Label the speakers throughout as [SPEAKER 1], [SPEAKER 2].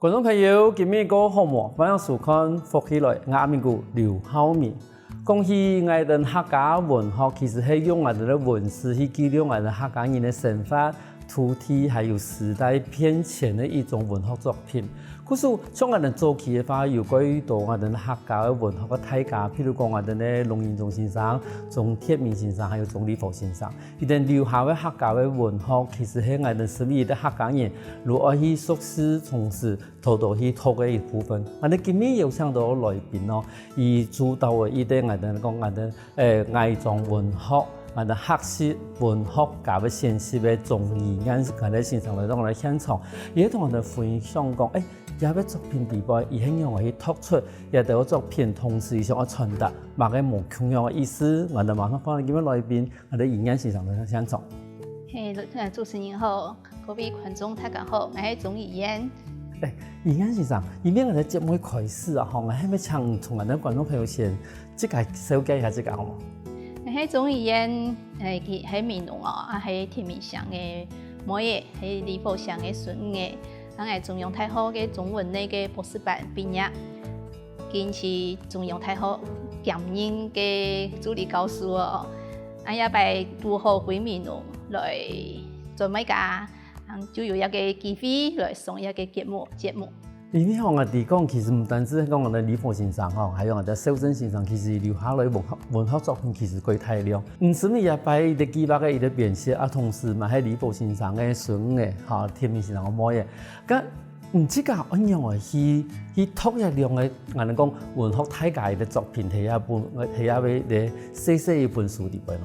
[SPEAKER 1] 观众朋友，今日个好么？欢迎收看福起来，我名叫刘孝明。讲起我哋客家文学，其实係用我哋嘅文字去記錄我哋客家人嘅生活、土地，還有時代變遷嘅一種文學作品。故事像我哋早期嘅話，有關到我哋客家嘅文學嘅大家，譬如講我哋嘅龍應忠先生、鍾鐵明先生，還有鍾禮福先生，佢哋留下嘅客家嘅文學，其實係我哋身邊嘅客家人如何去熟悉、從事、偷去讀嘅一部分。我哋今日有請到來賓咯，以主導嘅一啲我哋講我哋愛狀文學。我哋學習文學家嘅先師嘅綜藝，我哋先生嚟到我哋現場，亦同我哋分享講，有啲作品地位，而係用嚟突出，有啲作品同時想傳達，某個無同樣嘅意思。我哋馬上歡迎今日來賓，我哋演先生嚟到現場。
[SPEAKER 2] 主持人好，各位觀眾大家好，我係鍾怡嫣。
[SPEAKER 1] 演先生，因為我哋節目開始啊，我係咪請同我哋觀眾朋友先即係紹介一下自己好冇？
[SPEAKER 2] 我係鍾怡嫣，佢係美濃哦，係天明鄉嘅妹，係李福鄉嘅孫嘅，我係中央大學嘅中文系嘅博士班畢業，今次中央大學兼任嘅助理教授哦，我也拜拄好回美濃來做咩㗎？就有一個機會來上一個節目。
[SPEAKER 1] 因為我哋講，其實唔單止係講我哋李福先生吼，還有我哋秀珍先生，其實留下來文學作品其實幾大量。唔止你也擺伊啲記錄嘅伊啲變現，啊同時嘛係李福先生嘅孫嘅，嚇天明先生嘅妹嘅。咁唔知個安樣嘅去拓一量嘅，我哋講文學大家嘅作品，睇下嘅細一本書入邊咯。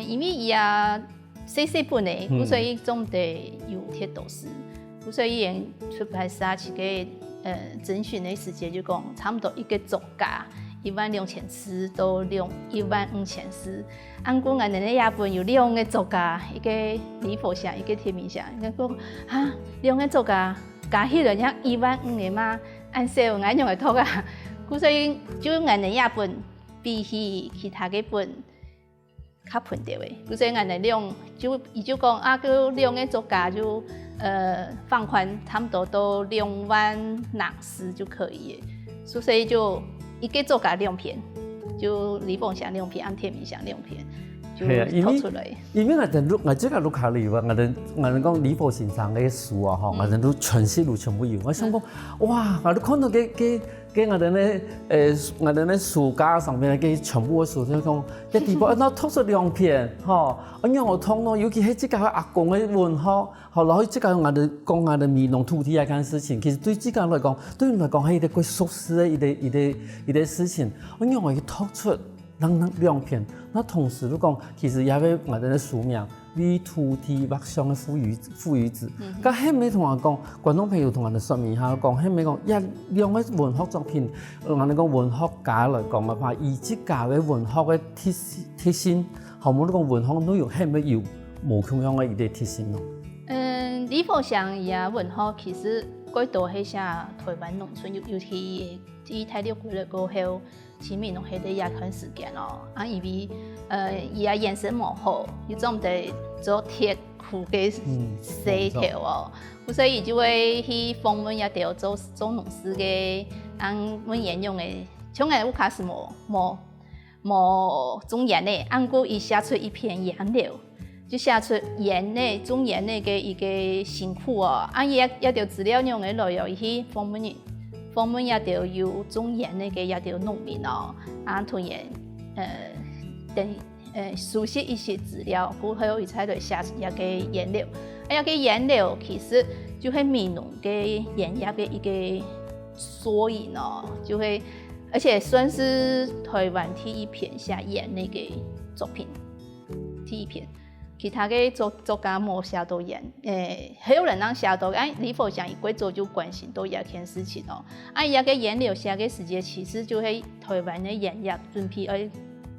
[SPEAKER 2] 因為伊啊細本嘅，所以總得有鐵導師。所以演出版社一個徵詢的時間就講，差唔多一個作家12000字到15000字。按過我哋呢日本有2個作家，一個李福鄉，一個天明鄉。人講2個作家加起來才15000個嘛，按少我用來讀啊。所以就我哋日本比起其他嘅本較盤啲嘅。所以我哋伊就講個2個作家就。放寬差不多到2萬人字就可以了，所以就一個作家2篇，就李福鄉2篇，按天明鄉2篇，就投出來。
[SPEAKER 1] 因為我即個錄下嚟喎，我哋講李福先生嘅書啊，我哋都全書都全部有。我想講，哇！我都看到我哋咧書架上面嘅全部嘅書，就講一地步，那讀出2篇，嗬，讓我通咯。尤其係即個阿公嘅文學，後來即個我哋講我哋美濃土地一件事情，其實對即個來講，對我來講係一個幾熟悉嘅一個事情，我讓我去讀出2篇。那同時都講，其實也係我哋嘅書名。為土地畫上嘅父與子，咁係咪同我講？觀眾朋友同我哋說明下講，係咪講2個文學作品？我哋講文學家來講嘅話，以即家嘅文學嘅特性，後冇你講文學內容係咪有無同樣嘅一啲特性咯？
[SPEAKER 2] 李福鄉也文學其實幾多係寫台灣農村，尤其喺大陸過來過後，前面攏係啲亞款時間咯，因為伊也顏色模糊，伊總得做鐵苦嘅色條哦，所以就會去訪問一條做農事嘅，阮沿用嘅，像我開始冇種顏嘅，按過伊寫出一篇顏料，就寫出顏嘅種顏嘅一個辛苦哦，伊一條資料用嘅內容去訪問人。訪問一條有種顏嘅一條農民哦，同人熟悉一些資料，過後伊才來寫一個顏料。個顏料其實就係美濃嘅顏料嘅一個縮影哦，就會而且算是台灣第一篇寫顏嘅嘅作品，第一篇。其他嘅作家冇寫到顏，還有人能寫到，李福鄉一貴早就關心到一件事情哦。一個顏料寫嘅時間，其實就係台灣嘅顏料準備要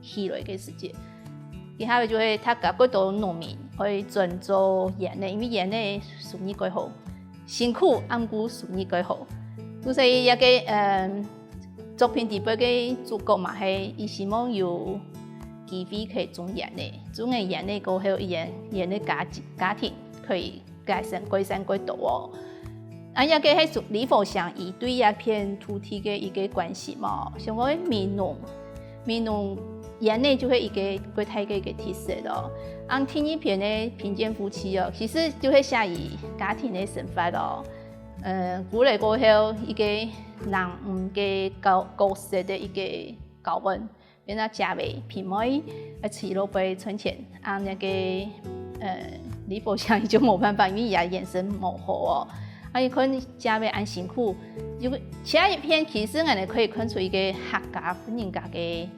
[SPEAKER 2] 起來嘅時間。然後就係他嗰度農民去專做顏料，因為顏料收入幾好，辛苦按估收入幾好。所以一個作品底部嘅主角嘛係伊希望有機會可以種顏料，種嘅顏料過後，顏料家庭可以改善幾多哦。也个迄李佛祥伊对一片土地嘅一个关系嘛，像我闽农眼内就会一个国泰嘅一个特色咯。听一片的贫贱夫妻哦，其实就会写以家庭的生活咯。古来过后一个人嘅高色的一个教文，变成家为平妹起落被存钱，那个李佛祥伊就冇办法，因为也眼神模糊哦。伊看家为按辛苦，如果其他一篇其实我哋可以看出一个客家本人家嘅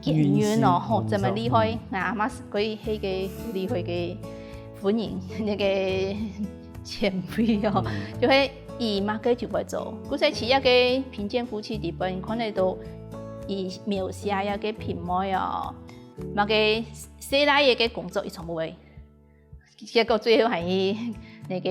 [SPEAKER 2] 演员哦，吼，这么厉害，阿妈是可以迄个厉害嘅本人那个前辈哦，就会伊嘛个就会做，古说其他嘅贫贱夫妻伫本可能都伊描写一个平妹哦，嘛个细奶嘢嘅工作伊从不会，结果最后系那个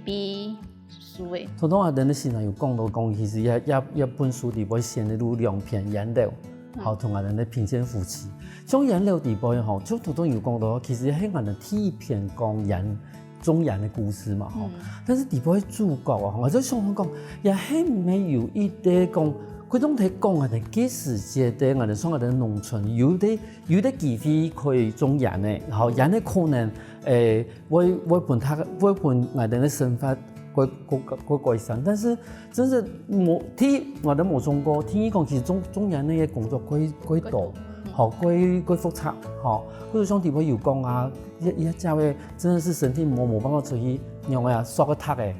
[SPEAKER 2] 比输诶。
[SPEAKER 1] 头头阿人的先生有讲到讲，其实一本书伫尾写的如两片颜料，好同阿人的贫贱夫妻。种颜料伫尾吼，就头头有讲到，其实迄阿人第一篇讲中原的故事嘛吼。但是伫尾主角啊，我就想讲，也迄没有一啲讲。佢种睇讲啊，几时节的我哋说我哋农村有啲机会可以种盐嘅，好盐嘅可能会伴我哋嘅生活会改善，但是真是我哋冇种过，听讲其实种盐嘅工作quite多，好quite复杂，好，好似像地方有讲啊，一家嘅真的是身体冇办法出去，用啊刷个塔嘅。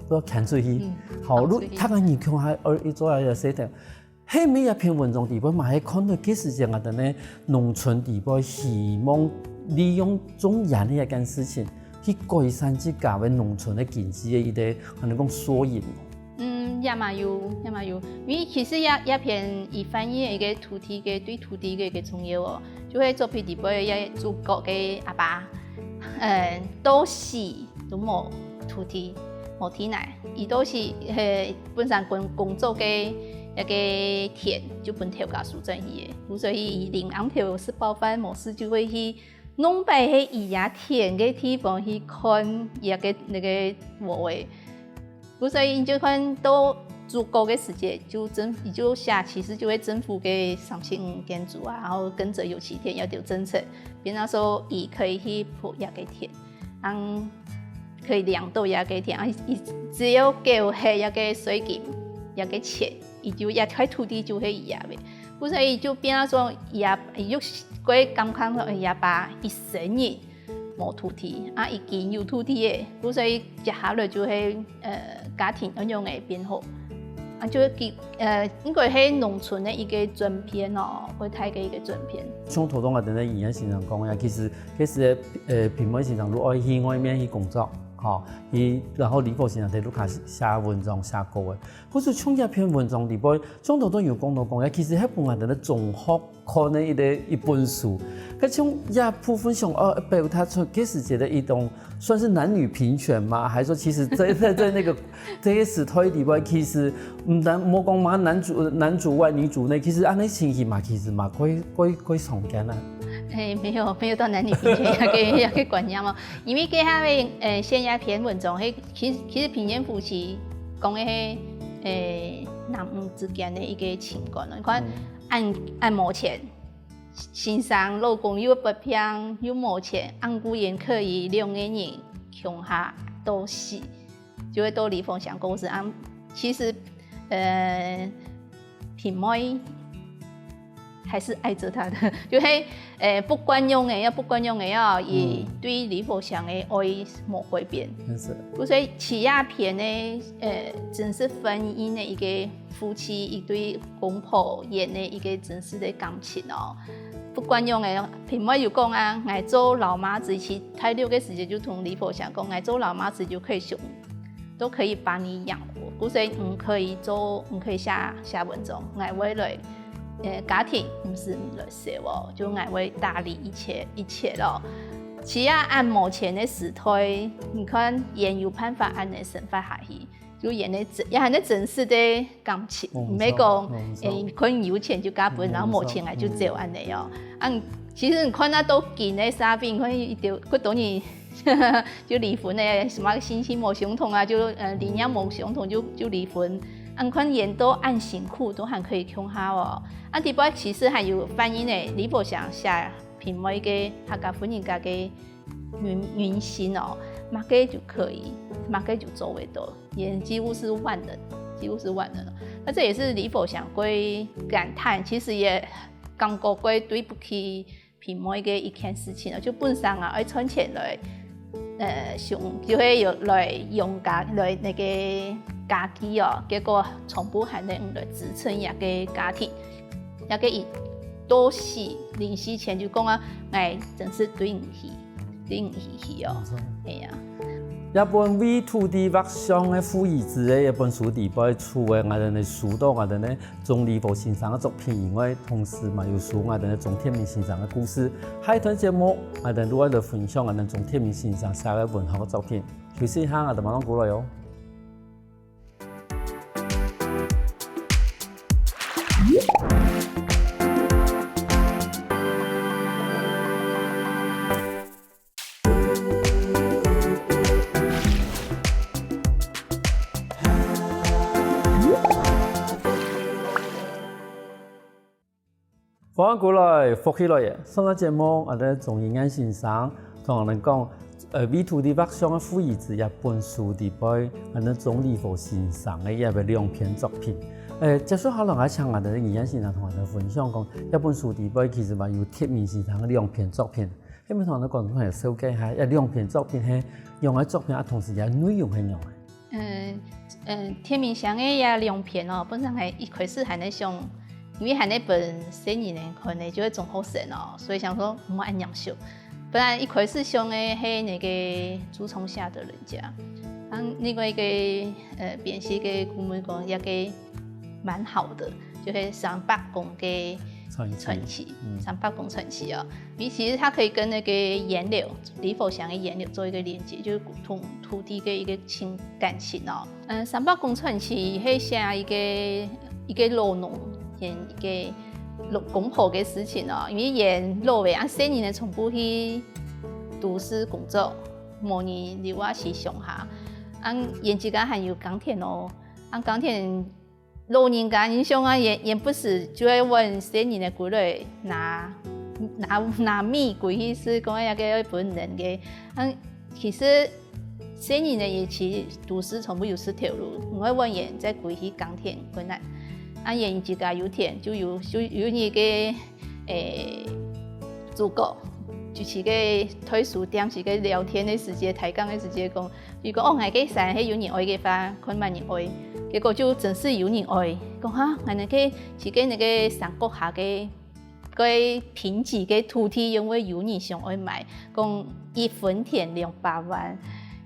[SPEAKER 1] 都看出去，好，他个你看下，一做下写的，迄每一篇文章底部嘛，系看到几时间啊的呢？农村底部希望利用种盐呢一件事情，去改善自家的农村的经济的一个，可能讲缩影。
[SPEAKER 2] 也嘛有，因为其实一篇伊翻译一个土地嘅对土地嘅一个重要哦，就会做批底部一祖国嘅阿爸，都冇土地。冇田来，伊都是本身工作嘅一个田，就本条家属证去嘅，所以伊领安条是包饭模式就会去弄摆喺伊家田嘅地方去看伊个那个活位，所以就看都足够嘅时间，伊就下其实就会政府嘅3500间族啊，然后跟着有7天要有政策，变成说伊可以去铺一个田，可以量到一个田，只要够下一个水金，一个钱，伊就一块土地就可以压的。所以就变说，伊又过感觉说，伊爸一生人冇土地，已经有土地的，所以接下来就会家庭运用会变好。就应该是农村的一个转变哦，会睇嘅一个转变。
[SPEAKER 1] 像头头我哋咧以前先生讲呀，其实平妹先生如爱去外面去工作。好，然后李佛先生喺度写文章写歌嘅，好似像一篇文章里邊，中途都有講到講，其實喺本人哋咧綜合看嘅一本書，佢從一部分上表達出幾時節的一種算是男女平權嘛，還是說其實在那個這個時代里邊，其實唔但冇講嘛男主外女主內，其實安尼情形嘛，其實嘛幾常見啊。
[SPEAKER 2] 没有到男女平权一个观念嘛，因为佢下面写一篇文章，其实贫贱夫妻讲的是男女之间的一个情感，你看按冇钱，先生老公又不平又冇钱，按古言可以2个人穷下都死，就会到李凤祥公司其实贫妹。还是爱着他的，就是不管用的要也对李佛祥的爱冇改变。所以起亚片呢，真是婚姻的一个夫妻一对公婆演的一个真实的感情哦。不管用的，平妹有讲啊，我做老妈子去太6个时间就同李佛祥讲，我做老妈子就可以都可以把你养活，所以可以写文章，我为了。家庭唔是来说哦，就爱会打理一切咯。其实按目前的时代，你看也有办法按的生活下去，就也很的真实的感情，唔係講可能有錢就加本，然後冇錢嚟就只有安尼哦。其實你看那都近的沙邊，可以佢當然就离婚的什么心情无相同啊，就理念无相同就离婚。按款言都按辛苦都还可以共下哦。啊，第八其实还有反映的，李伯祥写评每个客家婚姻家嘅原型哦，马个就可以，马个就做得到，也几乎是万能，几乎是万能。那这也是李伯祥归感叹，其实也感觉归对不起评每个一件事情了，就本身啊，要存钱来。上就会有来用家来那个家己哦，结果全部还能来支撑一个家庭，一个伊多时临死前就讲啊，哎，真是对唔起哦，哎呀。
[SPEAKER 1] 一本为土地画上的父遗子的一本书底背出的我哋嘅书到我哋呢钟立波先生嘅作品以外，同时嘛有书我哋钟天明先生嘅故事。下一段节目我哋都喺度分享我哋钟天明先生寫嘅文學嘅作品。休息一下，我哋馬上過來哦。翻過來，復起來嘅。上個節目，我哋從影眼先生同我哋講，為土地畫上嘅父遺子一本書底背，我哋鐘立波先生嘅一個兩篇作品。接觸下來，我請我哋影眼先生同我哋分享講，一本書底背其實話有鐵面先生嘅兩篇作品。咁咪同我哋講係手機下，一兩篇作品係用嘅作品啊，同時有內容係用嘅。
[SPEAKER 2] 鐵面上嘅也兩篇哦，本身係一開始係那種。因為係那本新年看的就會總好神哦，所以想說唔好按樣修。本來一開始上的係那個朱從下的人家，另外一個編輯嘅顧問講也個蠻好的，就是三八公嘅傳奇，300公傳奇哦。其實它可以跟那個顏料李佛祥嘅顏料做一個連接，就是同土地嘅一個感情哦。300公傳奇係寫一個老農。演一個公婆嘅事情哦，因為演老嘅按細年嘅從不去都市工作，模擬留啊是上下，按演之間還有鋼田哦，按鋼田老人家你想啊演不是就會問細年嘅過來拿米過去是講一個本人嘅，其實細年嘅也其都市從不有是條路，唔會問演在過去鋼田困難。演自家有田，就有一個主角，就是個退書店，是個聊天的時間、抬槓的時間講，如果我係個山係有人愛嘅話，可能冇人愛，結果就真是有人愛，講嚇，我哋個是個那個山腳下嘅個貧瘠嘅土地，因為有人想愛買，講1分田200萬。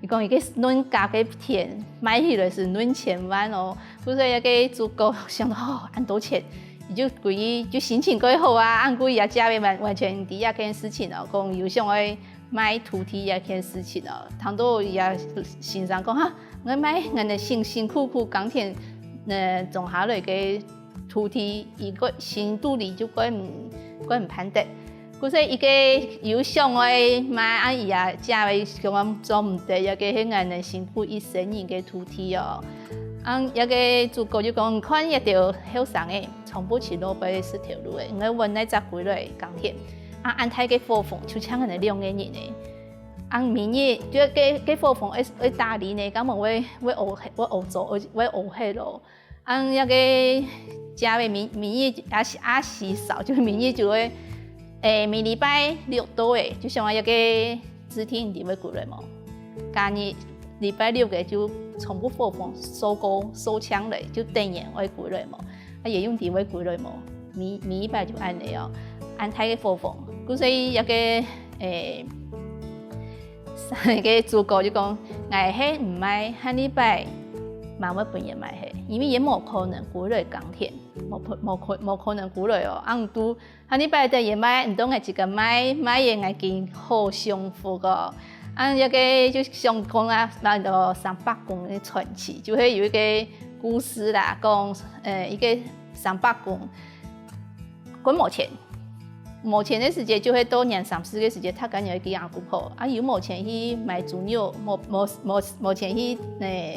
[SPEAKER 2] 伊講一個論價嘅田買起來是論千萬哦，所以一個主角想到哦，按多錢，伊就規就心情幾好啊，按規也價位完全第一件事情哦，講又想愛買土地一件事情哦，當到也欣賞講哈，我買我哋辛辛苦苦耕田種下來嘅土地，伊個深度裡就怪唔攀得。故說一個有想愛買啊，伊也價位講做唔得，一個係我哋辛苦一生人嘅土地哦。一個主角就講，看一條後生嘅，從不去路邊是條路嘅，我揾那隻回來鋼鐵。按太個火風就搶我哋兩個人嘅。明日就個火風會打你呢，咁我學做，我學咯。一個價位明日也是少，就明日就會。每禮拜6到誒，就像一個支天地會過來嘛。假日禮拜6嘅就從不火風收槍嚟，就電源會過來嘛。也用地會過來嘛。每禮拜就按嚟哦，按太個火風。所以一個一個主角就講，我係唔買下禮拜，慢慢半夜買係，因為也冇可能過來鋼田。冇可能過來哦，都下禮拜也買，唔當係一個買嘢係件好幸福個。一個就想講啦，那個300公嘅傳奇，就係有一個故事啦，講一個300公滾冇錢，目前的时间就会多2-3-4个时间，他感觉去阿公婆，啊，有目前去买猪肉，目前去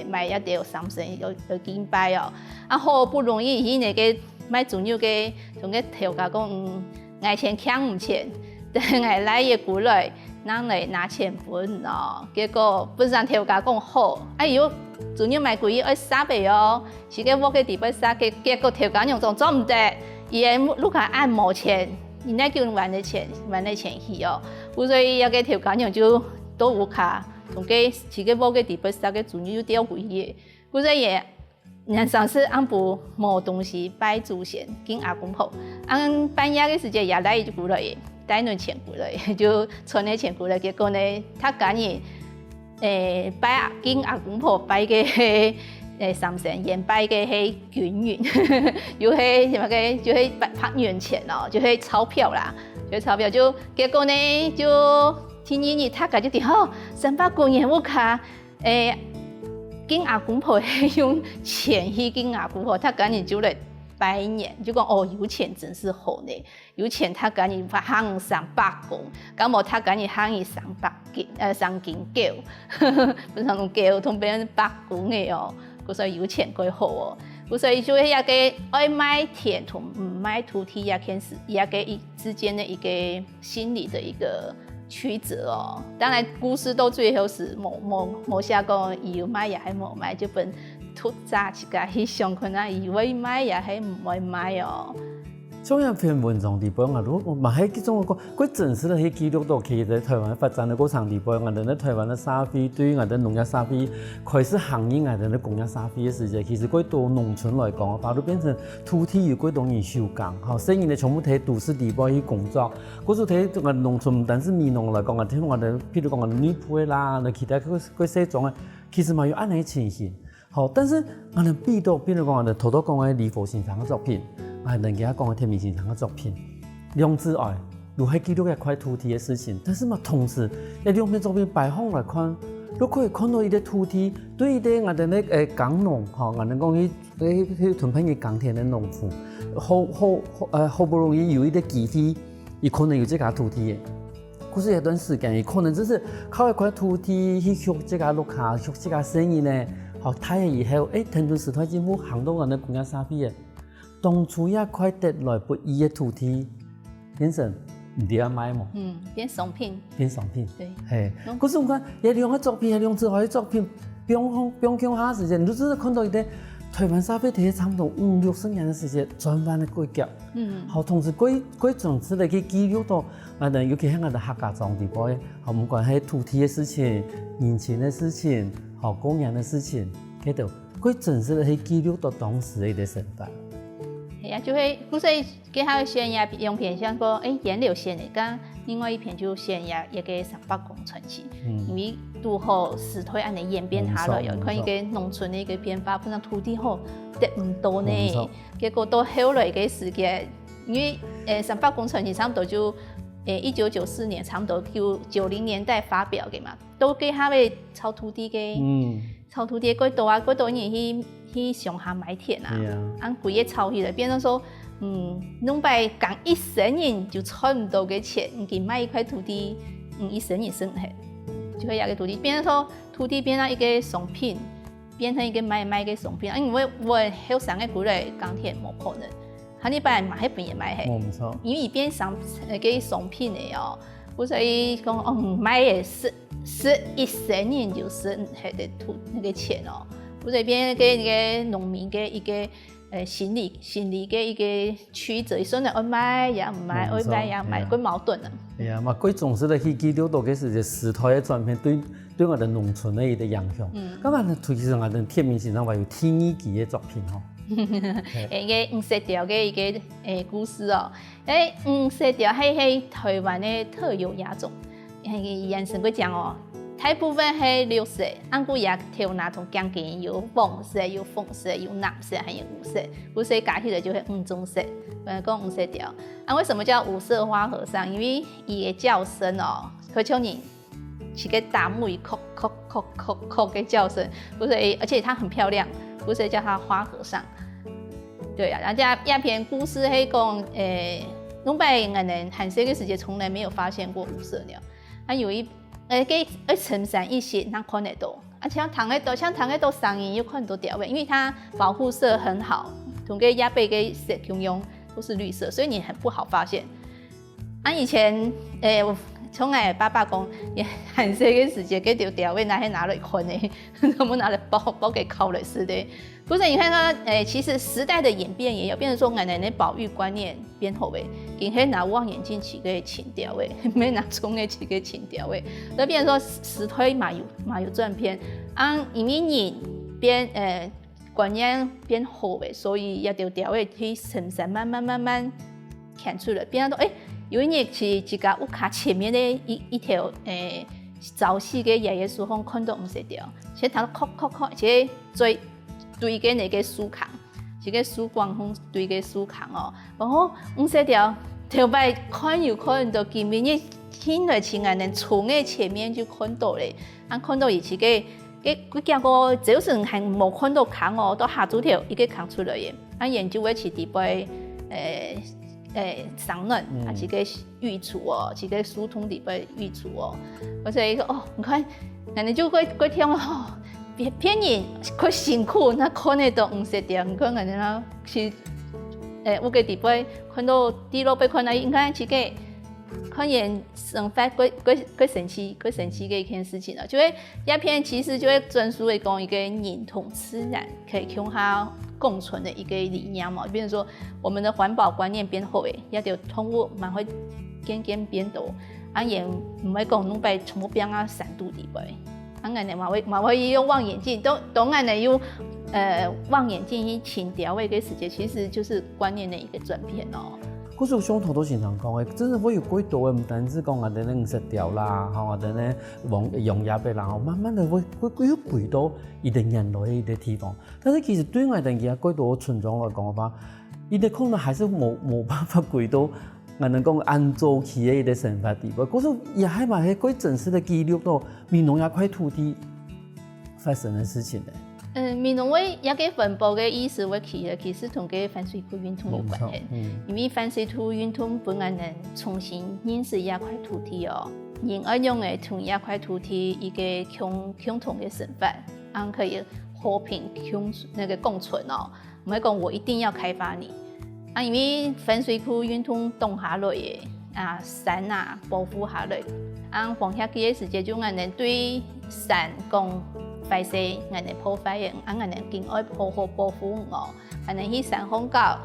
[SPEAKER 2] 买一条3升有几摆哦，啊，好不容易去那个买猪肉嘅，从个头家讲，爱钱抢唔钱，等爱来也过来，咱来拿钱分哦，结果本身头家讲好，哎呦，猪肉卖贵要3倍哦，是个我个地方杀，结果头家用总做唔得，伊个如果按目前。你那叫还的钱去哦，所以要个条件样就都有卡，同个是个某个地方杀个猪肉掉贵的，所以也人上次俺不冇东西摆祖先跟阿公婆，俺半夜的时间也来就过来，带点钱过来，就存点钱过来，结果呢，他赶紧摆跟阿公婆摆个。3升盐摆个迄均匀，有迄什么个，就迄拍元钱哦，就迄钞票啦，就钞票就结果呢，就天日他家就伫好300公元我卡跟阿公婆用钱去跟阿公婆，他赶紧就来拜年，就讲哦有钱真是好呢，有钱他赶紧发行300公，咁无他赶紧行伊3斤狗，不是那种狗，同别人100公的哦。所以有钱过好哦，所以就一个爱买田同唔买土地也件事，也个之间的一个心理的一个曲折哦。当然，故事到最后是冇写讲伊有买也系冇买，就本突扎一个去想看啊，以为买也系唔会买哦。
[SPEAKER 1] 这样篇文章里边啊，如果嘛喺种个，佢真实的去记录到其实台湾发展的过程里边，我哋台湾的沙飞对于我哋农业沙飞开始行业我哋的工业沙飞的时间，其实佢到农村来讲，把它变成土地有几多人收工，好，生意呢全部喺都市地方去工作。嗰时喺我农村，唔单是民农来讲啊，听我哋，譬如讲我哋女仆啦，其他嗰些种啊，其实嘛有安尼情形。好，但是我哋比如讲我哋头讲嘅李佛先生嘅作品。人家讲的天明先生的作品，量之外，如何记录一块土地的事情，但是嘛，同时，一两篇作品摆放来看，你可以看到伊的土地，对伊的我哋咧耕农，吼，我哋讲去屯垦嘅耕田的农夫，好不容易有一个机会，伊可能有这家土地嘅，可是一段时间，伊可能只是靠一块土地去学这家落下，学这家生意呢，好，睇下以后，屯屯时代政府行到我哋工业沙飞嘅。当初一块得来不易的土地，变成唔得买嘛，
[SPEAKER 2] 变商品，
[SPEAKER 1] 对，嘿。可是我看一两个作品，一两之后的作品，不用下时间，你只是看到伊的台湾沙飞提差不多5-6年的时间，转换的规格，好，同时规整次的去记录到，尤其喺我哋客家庄地方，好，唔管係土地的事情、人情的事情、好工人的事情，嗰度规整次的去记录到当时的一个身份。
[SPEAKER 2] 呀，就会，所以给他的悬崖用片像个，岩流线的，跟另外一片就悬崖也给300公传奇，因为都好石头安尼演变下来，有看一个农村的一个变化，不然土地好得唔多呢，结果到后来嘅时间，因为300公传奇差不多就1994年，差不多就90年代发表嘅嘛，都给他的炒土地嘅，炒土地几多啊，几多年去上下买田啊，按规个炒起来，变成说，弄摆讲一生人就赚唔到嘅钱，给买一块土地，一生人生下，就会有个土地，变成说土地变成一个商品，变成一个买嘅商品，因为我后生嘅过来耕田冇可能，哈你摆买迄边也买下，
[SPEAKER 1] 冇错，
[SPEAKER 2] 因为变商品的哦，所以讲买嘅是一生人就生下的那个钱哦。我这边给一个农民嘅一个心理嘅一个曲折，所以爱买也唔买，爱买也买，佢矛盾啊。
[SPEAKER 1] 係啊，嘛佢總是咧去記錄到嘅是時代嘅轉變對我哋農村嘅一個影響。咁啊，其實我哋天明先生話有天意記嘅作品吼。
[SPEAKER 2] 一個50條嘅一個故事哦，50條係台灣嘅特有亞種，延伸佢講哦。大部分係綠色，按古也條那種講嘅有黃色、有紅色、有藍色，還有五色。五色加起來就係5種色，講50條。為什麼叫五色花和尚？因為伊嘅叫聲哦，佢像你是個大木魚，叩叩叩叩叩嘅叫聲，而且它很漂亮，所以叫它花和尚。對啊，然後一篇故事係講侬摆俺们很小的时间从来没有发现过五色鸟，有一给呈现一些那看得到，像躺在岛上也有看到条尾，因为它保护色很好，同个亚贝跟色共用都是绿色，所以你很不好发现。以前我从俺爸爸讲，也很小的时间给条尾拿来看的，我们拿来包给烤了似的。不是你看到其实时代的演变也有，变成说俺的保育观念变后尾，今天拿望远镜去给清掉尾，没拿冲的去给清掉尾，那变成说时推嘛有转变，因为人变观念变后尾，所以要条尾去呈现慢慢看出来，变成说有一年是一个屋卡前面的一条早期的爷爷树上看到五色条，且它靠，且最对个那个树扛，一个树光风对个树扛哦，然后五色条条摆看又看到前面的听来亲爱的从的前面就看到嘞，看到伊是个叫个就算还冇看到扛哦，都下组条一个扛出来的，研究的是底摆上嫩，是个育雏哦，是个树桶里边育雏哦。我说一个你看，人家就会听哦，骗人，佢辛苦，那看得到五色条，你看人家是我个底边看到地路被看到，你看是个看人生发鬼神奇的一件事情了，就会鸦片其实就会专属的讲一个人同自然可以跟它共存的一个理念嘛。比如说我们的环保观念变好也得通过蛮会渐变多，也唔会讲侬摆全部变山度底边，俺哋嘛会用望远镜，都俺哋用望远镜去清调的一个时间，其实就是观念的一个转变哦。
[SPEAKER 1] 可是我上头都经常讲的，真的会有几多的，唔单止讲我哋五色条啦，我哋咧用亚贝啦，慢慢的会有几多一定人类的一个地方。但是其实对我哋而家几多村庄来讲的话，伊哋可能还是冇办法几多，我能讲按照起的一个生活地步。可是也还蛮系几真实的记录到闽南一块土地发生的事情咧。
[SPEAKER 2] 闽南话一个分布的意思，我其实同个反水土运动有关系。因为反水土运动本来能重新认识一块土地哦，人要用的同一块土地一个共同的生活，可以和平共存哦。唔系讲我一定要开发你，因为反水土运动动下来的山保护下来，放下几个时间就俺能对山讲。坏势，俺哋破坏嘅，俺哋敬爱保护我，俺哋去山风高，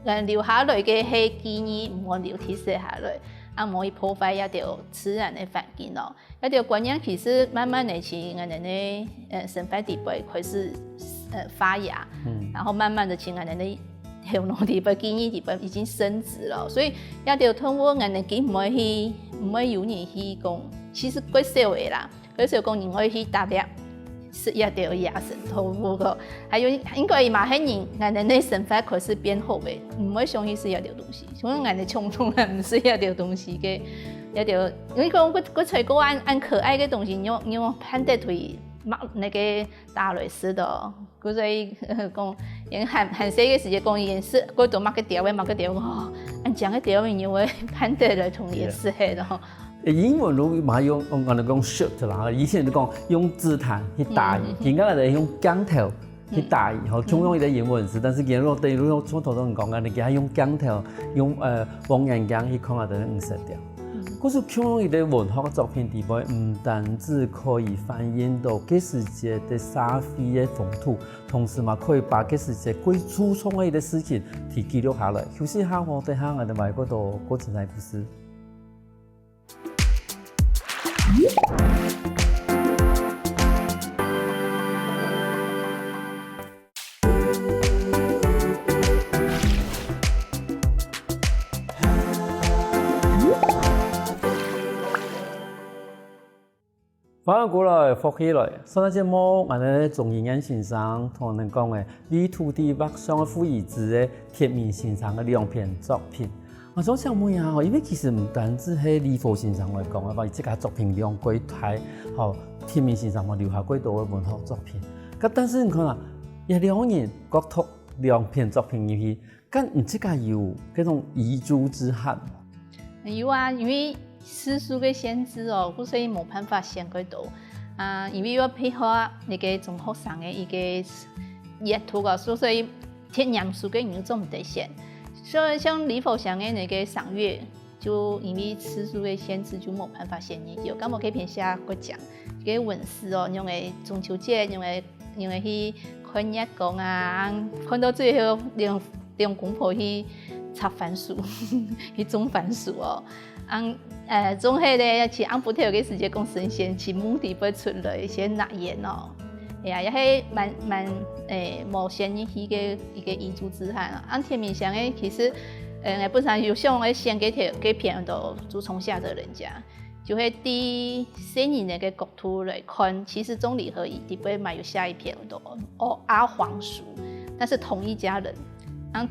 [SPEAKER 2] 留下来嘅係建議唔好留鐵石下來，唔可以破壞一條自然嘅環境咯。一條觀念其實慢慢地去俺哋嘅生活地位開始發芽，然後慢慢的去俺哋嘅後腦地位、建議地位已經升值了，所以一條通過俺哋幾唔可以有人去講，其實幾少嘅啦，幾少講人可以去踏入。是一條野生動物個，還有應該嘛係人，俺哋嘅生活開始變好嘅，唔會相信是一條東西，所以俺哋從來唔是一條東西嘅，一條你講佢隨個按可愛嘅東西，用判得對那個打雷似的，佢所以講，因很細嘅時間講顏色，佢都買個條哦，按講個條你會判得來同顏色係咯。
[SPEAKER 1] 英文如嘛用我哋講 shift 啦，以前就講用字彈去打伊，而家我哋用鋼頭去打伊，吼，通用伊個英文字，但是見到對如從頭到尾講，我哋佢用鋼頭，用望遠鏡去看下啲五色條。可是通用伊個文學作品地位，唔單止可以反映到嗰時節嘅社會嘅風土，同時嘛可以把嗰時節最初衷嘅一個事情去記錄下來。休息下，我哋下我哋買嗰度過程嘅故事。翻過來，復起來。上一節目，我哋從營養先生同人講嘅，為土地畫上嘅富遺址嘅鐵面先生嘅兩篇作品。我想想問下，因為其實唔單止係李福先生來講嘅，話即個作品量幾大，吼，鐵面先生我留下幾多嘅文學作品。咁但是你看啊，一兩年各讀兩篇作品入去，咁你这个有嗰種遺珠之憾？
[SPEAKER 2] 有啊，因为私塾嘅限制哦，所以冇辦法上嗰度。因为要配合那個中學生嘅一個熱圖個，所以填念書嘅人做唔得先。所以像李佛祥嘅那個賞月，就因為私塾嘅限制，就冇辦法先研究。咁我可以偏下個講，個文史哦，用嚟中秋節，用嚟去看日光啊，看到最後用公婆去插番薯，去種番薯哦。種迄個是按不條嘅時節講神仙，是墓地不出來一些納言哦。也係蠻無先一個遺珠之憾啊。按天命上嘅其實本身有想嚟獻給片到朱重下的人家，就會第4年那個國土來看，其實總理和以底部買有下一片的阿黃叔，但是同一家人。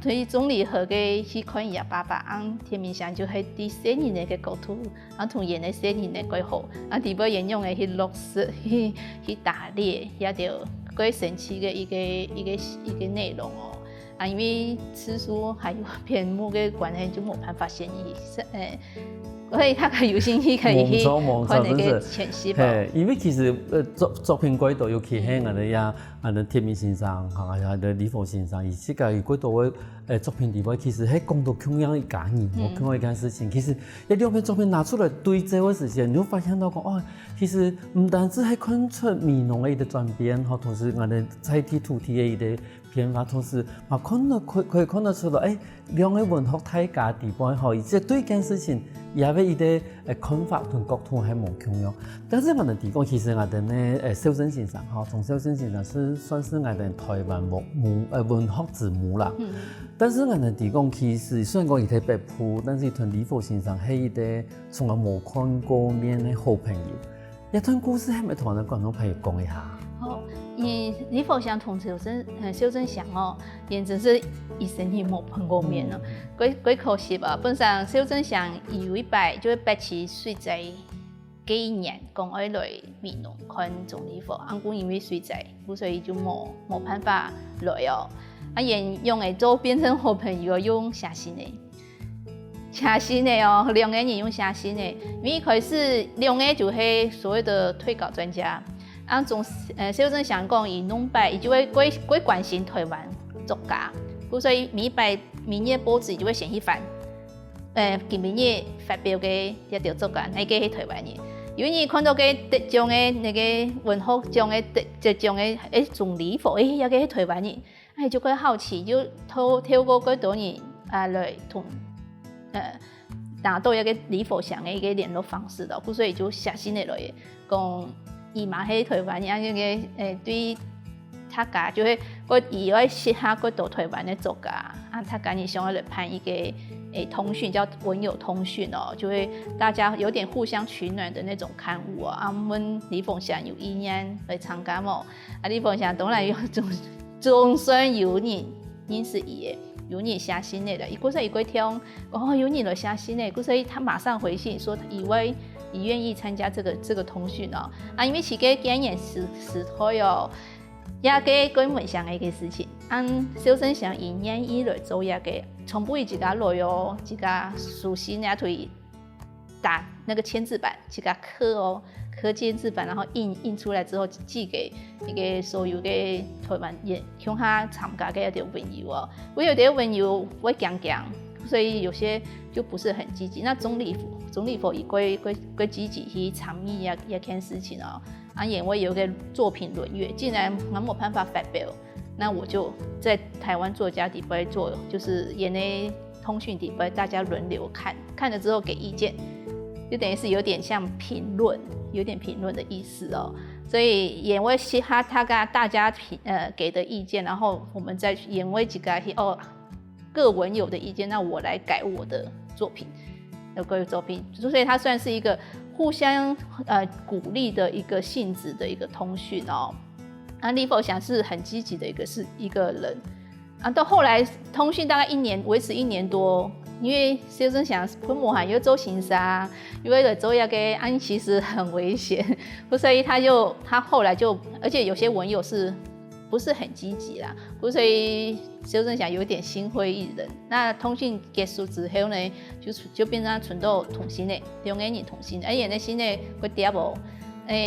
[SPEAKER 2] 對總理和嘅去看伊爸爸，天命上就係第4年那個國土，同演的4年的規劃，底部沿用嘅去落實去打獵，也就幾神奇嘅一個內容哦。因為此書還有篇目嘅關係，就冇辦法先所以他有興趣可以去看那個前戲吧。
[SPEAKER 1] 因為其實作品軌道尤其係我哋天命先生嚇，李佛先生，而且個軌道嘅作品裡邊，其實係講到同樣一家人，同樣一件事情。其實一兩篇作品拿出來對照嘅時間，你會發現到講，哦，其實唔單止係看出民農嘅一個轉變，和同時我哋在地土地嘅一個變化，同時嘛可以看得出來，兩個文學大家地方吼，而且對件事情也係一個看法同角度係冇同樣。但是我哋地方其實我哋呢蕭生先生哈，從蕭生先生是算是我哋台灣文學之母啦。但是我哋地方其實雖然講佢係北部，但是同李佛先生係一個從來冇看過面嘅好朋友。一段故事係咪同我哋觀眾朋友講一下？
[SPEAKER 2] 好，李佛祥同蕭生祥哦，也真是一生也冇碰過面咯，幾可惜吧。本身蕭生祥有一擺就87歲在幾年講愛來美濃看總理佛，講因為水災，所以就冇辦法來哦。也用嚟做變成好朋友，用寫信的哦，兩個人用寫信的，因為佢是兩個就是所謂的退稿專家。從蕭生祥講，伊弄擺，伊就會幾關心台灣作家，所以每擺明日報紙就會先去翻，今明日發表嘅一條作家，係個係台灣人。因為伊看到個得獎嘅那個文學獎嘅得獎嘅總理佛，一個係台灣人，就會好奇，就透過嗰多人來同拿到一個李佛祥嘅一個聯絡方式咯，所以就寫信嚟來講。伊嘛喺台灣人嘅對他家就係個以外寫下個到台灣嘅作家，他家你想要來辦一個通訊叫文友通訊哦，就會大家有點互相取暖的那種刊物啊。問李佛祥有意願來參加冇？李佛祥當然有總算有人認識伊嘅，有人寫信嚟了，故說伊個聽有人來寫信嚟，故所以他馬上回信說以外。你願意參加這個通訊哦，因為是個經驗實在哦，也個根本上嘅一個事情。蕭生祥以願意來做一個，從不以自家來哦，自家書信也可以打那個簽字版，自家刻簽字版，然後印出來之後寄給一個所有嘅台灣人，向他參加嘅一條文友哦。我有啲文友會講，所以有些就不是很積極。那總理府以歸積極去參與一件事情哦。因為有個作品論閱，既然我冇辦法發表，那我就在台灣作家底部做，就是演的通訊底部，大家輪流看了之後給意見，就等於是有點像評論，有點評論的意思哦。所以演為其他大家給的意見，然後我們再演為幾個各文友的意見，那我來改我的作品，各作品，所以它算是一個互相鼓勵的一個性質的一個通訊哦。李佛祥是很積極的一個人，到後來通訊大概維持1年多，因為蕭生祥噴墨還要做行殺，因為做一個其實很危險，所以他後來就，而且有些文友是不是很积极啦，所以修正想有点心灰意冷。那通讯结束之后呢，就变成存到同心的，两个人同心，而且呢新的个点无。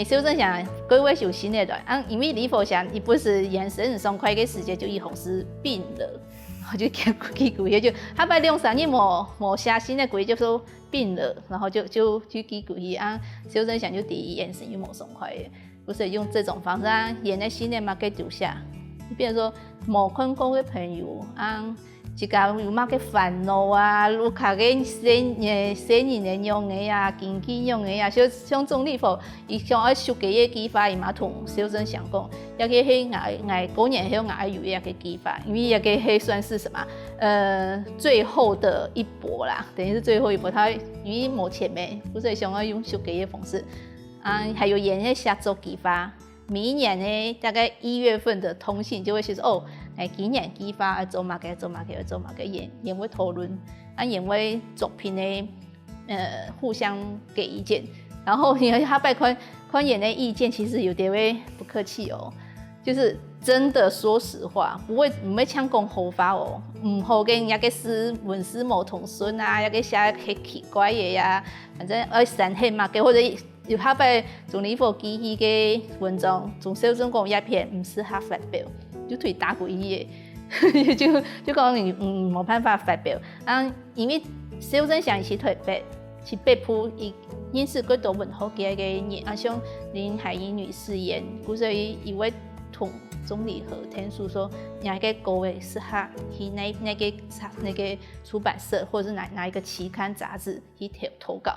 [SPEAKER 2] 修正想各位有新的的，因为李佛祥伊不是眼神很爽快的时间就一红是病了，然后就给鬼就他把2-3日冇下新的鬼就说病了，然后就给鬼修正想就第一眼神又冇爽快的，不是用这种方式演的新的嘛给丢下，比如说冇看过的朋友一家有乜嘅煩惱啊，有卡嘅生年用嘅啊，經濟用嘅啊，像總理府，伊想要設計嘅計劃，伊嘛同小鎮想講，一個係我過年後我有一個計劃，因為一個係算是什麼？最後的一搏啦，等於是最後一搏，他因為冇錢咩，不是想要用設計嘅方式，還有演嘅下周計劃。每一年呢，大概1月份的通信就會寫說今年計劃做乜嘅演會討論，演會作品呢，互相給意見，然後他拜看演的意見，其實有點會不客氣哦，就是真的說實話，唔會搶講好話哦，唔好跟一個是文思冇同順啊，一個寫係奇怪嘅呀，反正煽黑嘛嘅或者。有他被總理府寄去嘅文章，從小鎮講一篇唔適合發表，就推打過伊嘅，就講你冇辦法發表。因為小鎮想去推白，去北部伊認識幾多文學嘅人，像林海音女士演，故所以伊會同總理和聽說說，哪一個歌位適合去那個出版社或者是哪一個期刊雜誌去投稿。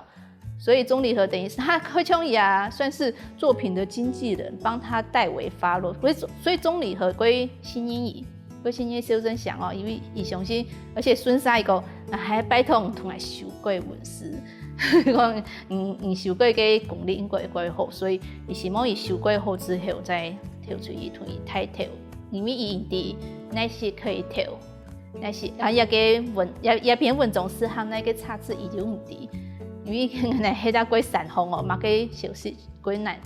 [SPEAKER 2] 所以鍾理和等於是他何瓊也算是作品的經紀人，幫他代為發落。所以鍾理和歸新英語，歸新英修正想哦，因為伊相信，而且孫沙一個還拜託同來修改文字，講修改嘅功力應該好，所以伊希望伊修改好之後再投出伊同伊抬頭，因為伊啲那些可以投，那些一篇文章適合那個冊子伊就唔啲。因為那黑到鬼散紅哦，嘛給小事鬼難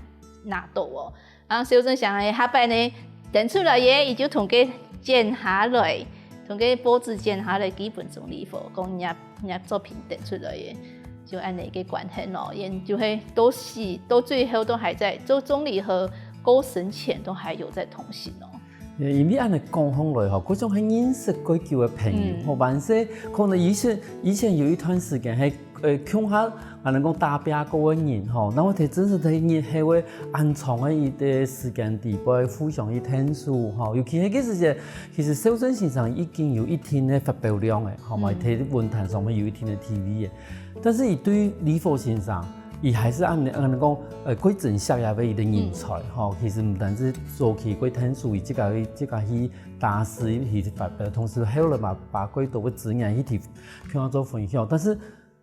[SPEAKER 2] 拿到哦。小鎮想下擺呢，等出來嘢，伊就同佢剪下來，同佢報紙剪下來，基本總理府講人家作品等出來嘢，就按那個關係咯。人就係到最後都還在，就總理和高神前都還有在通信哦。
[SPEAKER 1] 因為按你講起來吼，嗰種係認識幾久嘅朋友，或萬些可能以前有一段時間係鄉下，我哋講打拼過嘅人吼，那我哋真是睇日係會安長嘅一啲時間地位，互相去聽書吼，尤其係嗰時陣，其實小鎮先生已經有一定嘅發表量嘅，係咪？睇論壇上面有一定嘅 TV 嘅，但是伊對李佛先生。伊還是按你講，幾正式也俾伊嘅人才吼，其實唔單止做起幾聽書，伊即個去大師去發表，同時後來嘛把幾多嘅資源去向我做分享。但是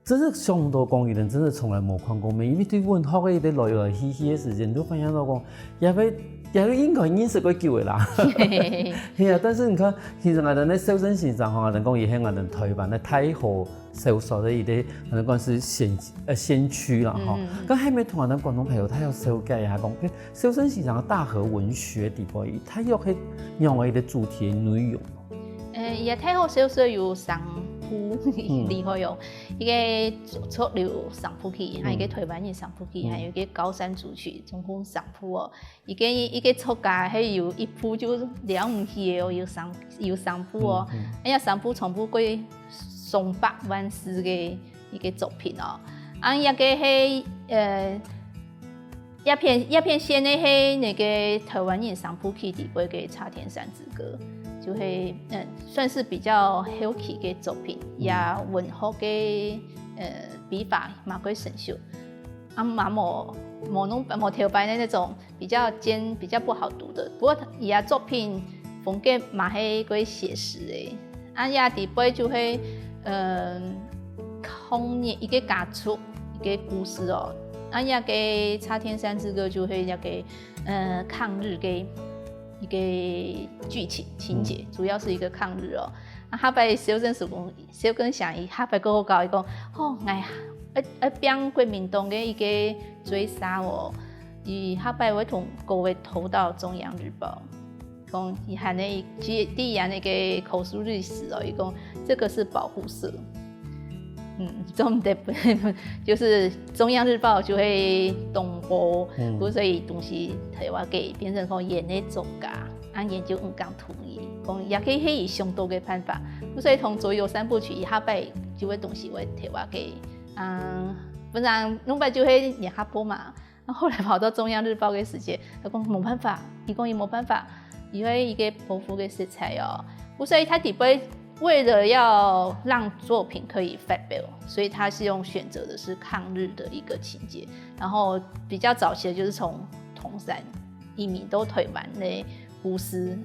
[SPEAKER 1] 真係相當講，有人真係從來冇看過面，因為對文學嘅啲來來去去嘅時間，都發現到講，也應該認識幾久嘅啦。係啊，但是你看，其實我哋咧小鎮先生吼，我哋講伊喺我哋台灣咧太河小說的一啲，我哋講是先驅啦吼。咁後面同我哋廣東朋友，他要了解一下講，小鎮先生嘅大河文學地方，他要去讓我哋嘅主題內容。
[SPEAKER 2] 也太河小說有上鋪厲害哦，一個出流上鋪去，還有一個台灣人上鋪去，還有一個高山組曲，總共上鋪哦。一個出價係有一鋪就了唔起哦，有上鋪哦，上鋪從不過上百萬字嘅一個作品哦。一個係一片線嘅係那個台灣人上鋪去的嗰個《插天山之歌》。就係算是比較後期嘅作品，也文學嘅筆法嘛幾成熟，嘛冇條白的那種比較尖、比較不好讀的。不過也作品風格嘛係幾寫實嘅，也底背就係抗日一個家族一個故事哦，也個《插天山之歌》就係一個抗日嘅。一個劇情情節，主要是一個抗日哦。下擺小鎮時講，小鎮想伊下擺過後講伊講，邊國民黨嘅一個追殺哦，伊下擺會同各位投到中央日報。讲伊含的第一那个口述历史哦，伊讲这个是保护色。中的就是中央日报就会动播，所以东西台湾给变成讲演的作家，按研究讲同意，讲也可以以相多的办法，所以从左右三部曲以下摆就会东西会台湾给，不然弄摆就会演下播嘛。后来跑到中央日报的时间，他讲没办法，伊讲伊没办法，因为一个丰富的色彩哦，所以他底杯。为了要让作品可以发表，所以他是选择的是抗日的一个情节，然后比较早期的就是从铜山移民到台湾的故事，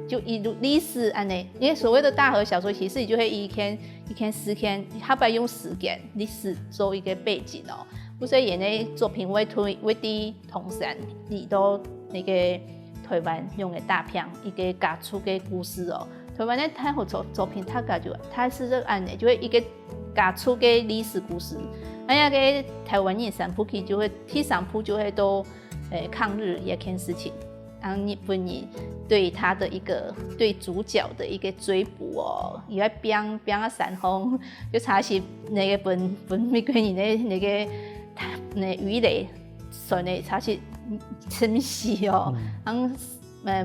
[SPEAKER 2] 就一路历史安内，因为所谓的大河小说，其实就会一篇诗篇，他把用时间历史做一个背景哦，所以演的作品会伫铜山里到那个台湾用的大片一个讲出的故事哦。台湾的太后作品，它是这个案的，就会一个讲出个历史故事。那个台湾人三部曲就会第三部就会都抗日一件事情，日本人对他的一个对主角的一个追捕哦，伊在边啊山峰，就查是那个本美国人的那鱼雷，所以查是真实哦，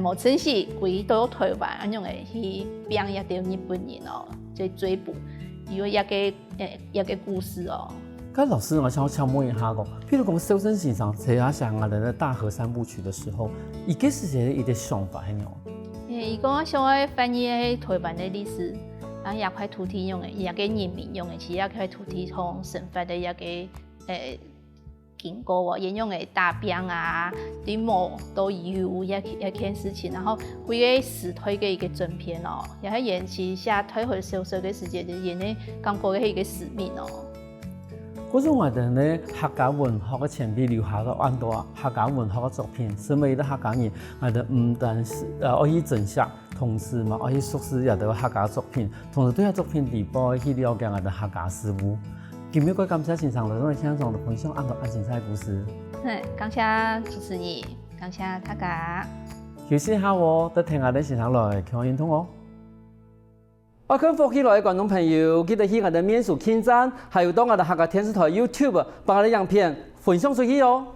[SPEAKER 2] 无真是规都台湾安样诶去边一条日本人哦，在追捕，因为一个故事哦。
[SPEAKER 1] 跟老师，我想问一下譬如讲修身先生写下像我的大河三部曲的时候，伊个是一个想法係样？
[SPEAKER 2] 伊讲想要翻译台湾的历史，然后也块土地用的，也个人民用的，其实也块土地从生发的一个经过沿用的大兵啊、地毛都有一件事情，然后规个时推的一个正片哦，也係延期下推回小说的时间，就演的刚过的一个使命哦。
[SPEAKER 1] 嗰種我哋呢客家文學嘅前輩留下咗很多客家文學嘅作品，身為啲客家人，我哋唔單是可以真實，同時嘛可以熟悉入到客家作品，同時對下作品地步去了解我哋客家事務。今日感謝先生來到聽眾的分享，安先生嘅故事。
[SPEAKER 2] 感謝主持人，感謝大家。
[SPEAKER 1] 休息一下喎，得聽我哋先生來講認同哦。我跟福起來嘅觀眾朋友，記得去我哋面書網站，還有到我哋客家電視台 YouTube 把我哋影片分享出去哦。